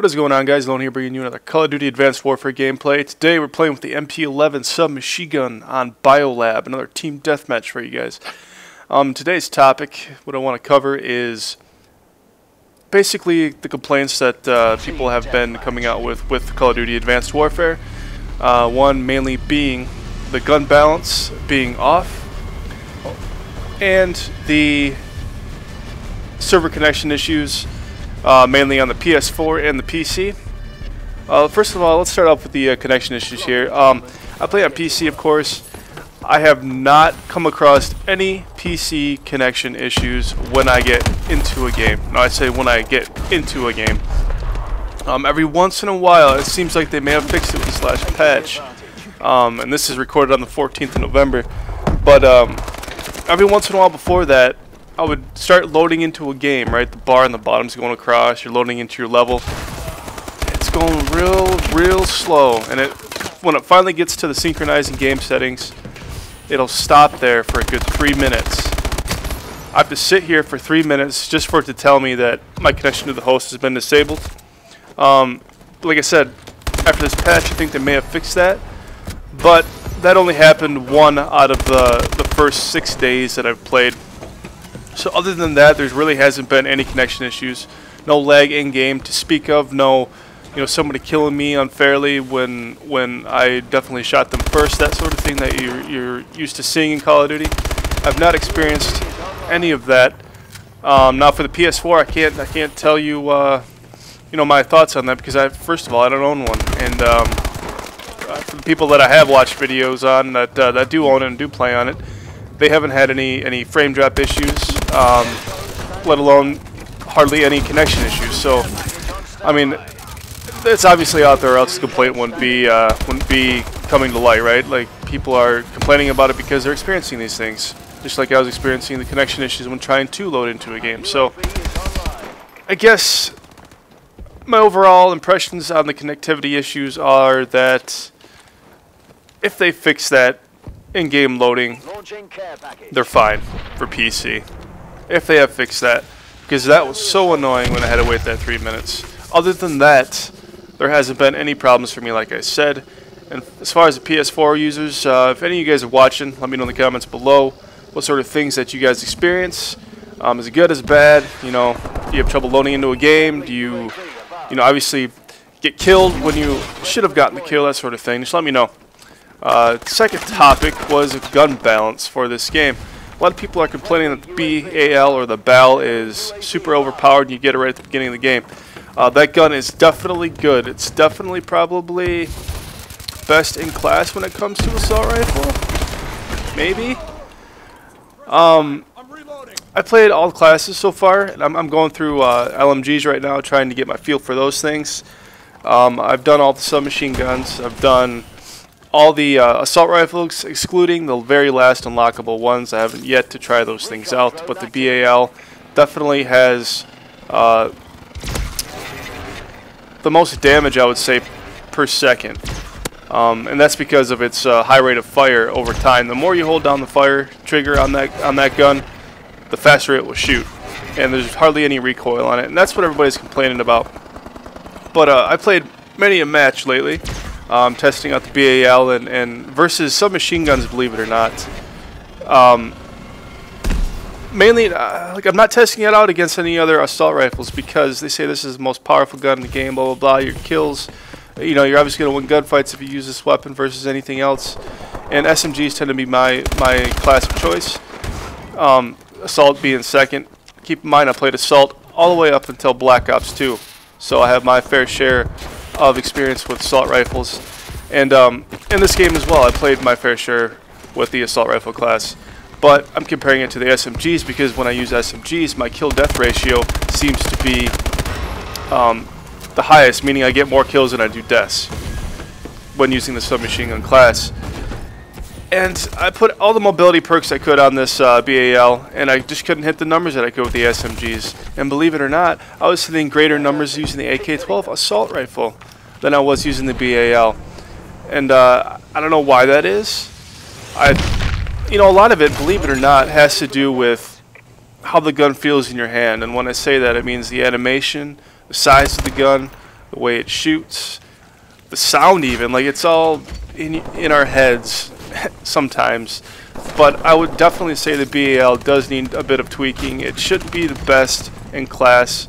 What is going on, guys? Lone here bringing you another Call of Duty Advanced Warfare gameplay. Today we're playing with the MP11 submachine gun on Biolab, another team deathmatch for you guys. Today's topic, what I want to cover is basically the complaints that people have been coming out with Call of Duty Advanced Warfare. One mainly being the gun balance being off and the server connection issues. Mainly on the PS4 and the PC. First of all, let's start off with the connection issues here. I play on PC, of course. I have not come across any PC connection issues when I get into a game. No, I say when I get into a game. Every once in a while, it seems like they may have fixed it with a /patch. And this is recorded on the 14th of November. But every once in a while before that, I would start loading into a game, right? The bar on the bottom's going across, you're loading into your level. It's going real slow, and when it finally gets to the synchronizing game settings, it'll stop there for a good 3 minutes. I have to sit here for 3 minutes just for it to tell me that my connection to the host has been disabled. Like I said, after this patch, I think they may have fixed that, but that only happened one out of the first 6 days that I've played. So other than that, there really hasn't been any connection issues. No lag in-game to speak of. No, somebody killing me unfairly when I definitely shot them first. That sort of thing that you're used to seeing in Call of Duty. I've not experienced any of that. Now for the PS4, I can't tell you my thoughts on that because first of all I don't own one, and for the people that I have watched videos on that do own it and do play on it, they haven't had any frame drop issues, let alone hardly any connection issues. So, I mean, it's obviously out there, or else the complaint wouldn't be coming to light, right? Like, people are complaining about it because they're experiencing these things, just like I was experiencing the connection issues when trying to load into a game. So, I guess my overall impressions on the connectivity issues are that if they fix that in-game loading, they're fine for PC. If they have fixed that, because that was so annoying when I had to wait that 3 minutes. Other than that, there hasn't been any problems for me, like I said. And as far as the PS4 users, if any of you guys are watching, let me know in the comments below what sort of things that you guys experience. Is it good, is it bad? Do you have trouble loading into a game? Do you obviously get killed when you should have gotten the kill, that sort of thing? Just let me know. The second topic was gun balance for this game. A lot of people are complaining that the BAL or the BAL is super overpowered and you get it right at the beginning of the game. That gun is definitely good. It's definitely probably best in class when it comes to assault rifle. Maybe. I played all classes so far, and I'm going through LMGs right now, trying to get my feel for those things. I've done all the submachine guns. I've done all the assault rifles, excluding the very last unlockable ones. I haven't yet to try those things out, but the BAL definitely has the most damage, I would say, per second. And that's because of its high rate of fire over time. The more you hold down the fire trigger on that gun, the faster it will shoot. And there's hardly any recoil on it. And that's what everybody's complaining about. But I played many a match lately. Testing out the BAL and versus submachine guns, believe it or not. Mainly, I'm not testing it out against any other assault rifles because they say this is the most powerful gun in the game, blah blah blah. Your kills, you're obviously going to win gunfights if you use this weapon versus anything else. And SMGs tend to be my class of choice. Assault being second. Keep in mind, I played assault all the way up until Black Ops 2, so I have my fair share of experience with assault rifles, and in this game as well I played my fair share with the assault rifle class, but I'm comparing it to the SMGs because when I use SMGs my kill death ratio seems to be the highest, meaning I get more kills than I do deaths when using the submachine gun class. And I put all the mobility perks I could on this BAL, and I just couldn't hit the numbers that I could with the SMGs. And believe it or not, I was hitting greater numbers using the AK-12 assault rifle than I was using the BAL. And I don't know why that is. A lot of it, believe it or not, has to do with how the gun feels in your hand. And when I say that, it means the animation, the size of the gun, the the way it shoots, the sound even. Like, it's all in our heads sometimes. But I would definitely say the BAL does need a bit of tweaking. It shouldn't be the best in class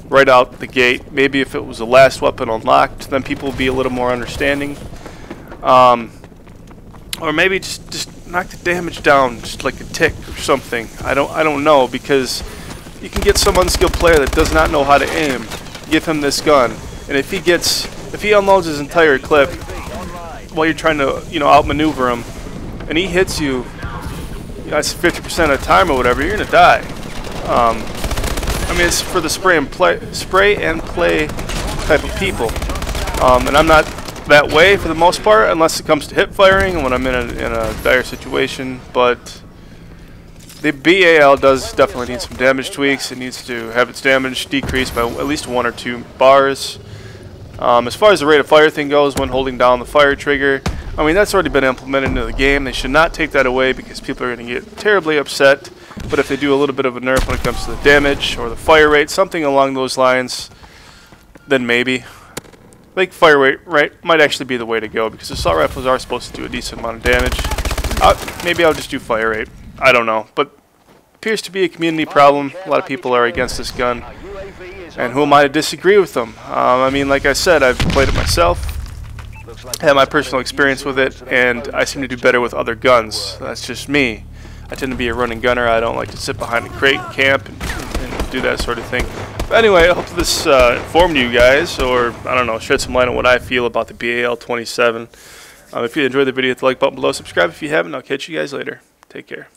right out the gate. Maybe if it was the last weapon unlocked, then people would be a little more understanding. Or maybe just knock the damage down, just like a tick or something. I don't know, because you can get some unskilled player that does not know how to aim. Give him this gun, and if he unloads his entire clip while you're trying to, you know, outmaneuver him, and he hits you, that's 50% of the time or whatever, you're gonna die. I mean, it's for the spray and play type of people, and I'm not that way for the most part, unless it comes to hip firing and when I'm in a dire situation. But the BAL does definitely need some damage tweaks. It needs to have its damage decreased by at least 1 or 2 bars. As far as the rate of fire thing goes, when holding down the fire trigger, I mean, that's already been implemented into the game. They should not take that away, because people are going to get terribly upset. But if they do a little bit of a nerf when it comes to the damage or the fire rate, something along those lines, then maybe. I think fire rate might actually be the way to go, because assault rifles are supposed to do a decent amount of damage. Maybe I'll just do fire rate. I don't know. But it appears to be a community problem. A lot of people are against this gun. And who am I to disagree with them? I mean, like I said, I've played it myself. I have my personal experience with it, and I seem to do better with other guns. That's just me. I tend to be a running gunner. I don't like to sit behind a crate, camp, and do that sort of thing. But anyway, I hope this informed you guys, or, I don't know, shed some light on what I feel about the BAL 27. If you enjoyed the video, hit the like button below. Subscribe if you haven't. I'll catch you guys later. Take care.